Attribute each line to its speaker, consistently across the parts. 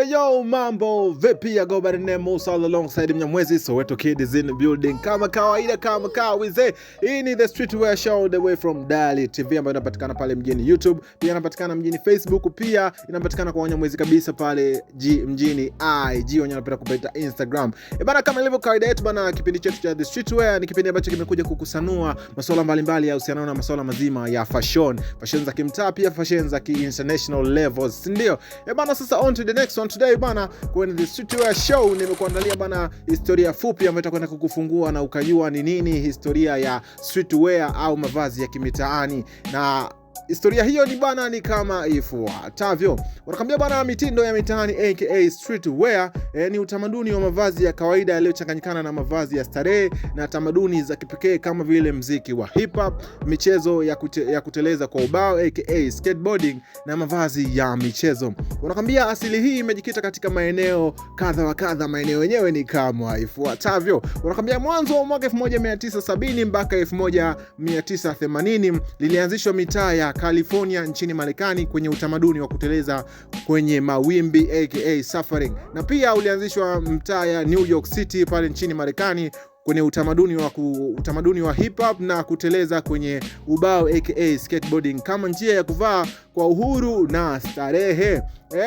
Speaker 1: Yo, mambo vipi ya go by the name Musa alongside Mnyamwezi Soweto Kid is in the building. Kama kawaida kama kawize. Hii ni The Streetwear Show the way from Dali TV ambayo inapatikana pale mjini YouTube, pia inapatikana mjini Facebook, pia inapatikana kwa Mnyamwezi kabisa pale mjini IG wenye wanapenda kupita Instagram. Bana, kama ilivyo kawaida yetu bana, kipindi chetu cha The Streetwear ni kipindi ambacho kimekuja kukusanua masuala mbalimbali ya uhusiano na masuala mazima ya fashion za kimtaa, pia fashion za international levels, ndio. Bana, sasa on to the next one today bana, kwenye The Streetwear Show nimekuandalia bana historia fupi ambayo itakwenda kukufungua na ukajua ni nini historia ya streetwear au mavazi ya kimitaani. Na historia hiyo ni bana ni kama ifuatavyo. Wanakuambia bana, mitindo ya mitaani aka streetwear ni utamaduni wa mavazi ya kawaida yaliyochanganyikana na mavazi ya starehe na tamaduni za kipekee kama vile mziki wa hip hop, michezo ya kuteleza kwa ubao aka skateboarding na mavazi ya michezo. Wanakuambia asili hii imejikita katika maeneo kadha wa kadha. Maeneo yenyewe ni kama ifuatavyo. Wanakuambia mwanzo wa mwaka 1970 mpaka 1980 lilianzishwa mitaa ya California nchini Marekani kwenye utamaduni wa kuteleza kwenye mawimbi aka surfing, na pia ulianzishwa mtaa ya New York City pale nchini Marekani kwenye utamaduni wa hip hop na kuteleza kwenye ubao aka skateboarding kama njia ya kuvaa kwa uhuru na starehe.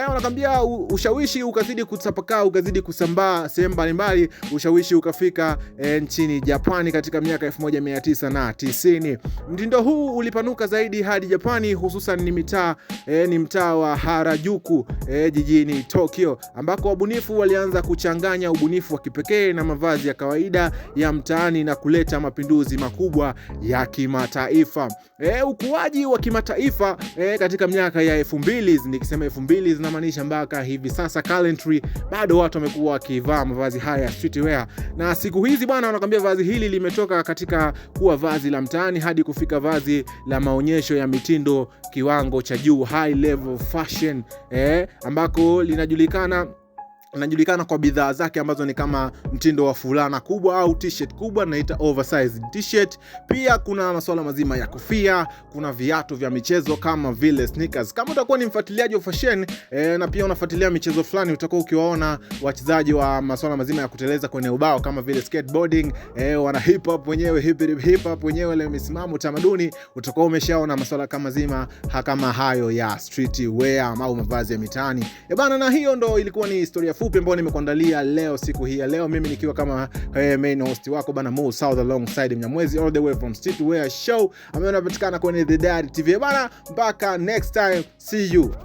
Speaker 1: Wanakuambia ushawishi ukazidi kutapakaa, ukazidi kusambaa sehemu mbalimbali. Ushawishi ukafika nchini Japani katika miaka 1990. Mtindo huu ulipanuka zaidi hadi Japani, hususan ni mtaa wa Harajuku jijini Tokyo, ambako wabunifu walianza kuchanganya ubunifu wa kipekee na mavazi ya kawaida ya mtaani na kuleta mapinduzi makubwa ya kimataifa. Ukuaji wa kimataifa katika miaka ya 2000, nikisema 2000 zinamaanisha mpaka hivi sasa currently bado watu wamekuwa wakivaa mavazi haya ya streetwear. Na siku hizi bwana, wanakuambia vazi hili limetoka katika kuwa vazi la mtaani hadi kufika vazi la maonyesho ya mitindo kiwango cha juu, high level fashion, ambako linajulikana kwa bidhaa zake ambazo ni kama mtindo wa fulana kubwa au t-shirt kubwa, naita oversized t-shirt. Pia kuna masuala mazima ya kofia, kuna viatu vya michezo kama vile sneakers. Kama utakuwa ni mfuatiliaji wa fashion na pia unafuatilia michezo fulani, utakuwa ukiwaona wachezaji wa masuala mazima ya kuteleza kwenye ubao kama vile skateboarding, wana hip hop wenyewe ile misimamo tamaduni, utakuwa umeshaona masuala kama mazima kama hayo ya streetwear au mavazi ya mitaani. Bana, na hiyo ndo ilikuwa ni historia fupi ambayo nimekuandalia leo siku hii ya leo, mimi nikiwa kama main host wako bana Mo South alongside Mnyamwezi all the way from Streetwear Show ambayo inapatikana kwenye The Dali TV bana. Mpaka next time, see you.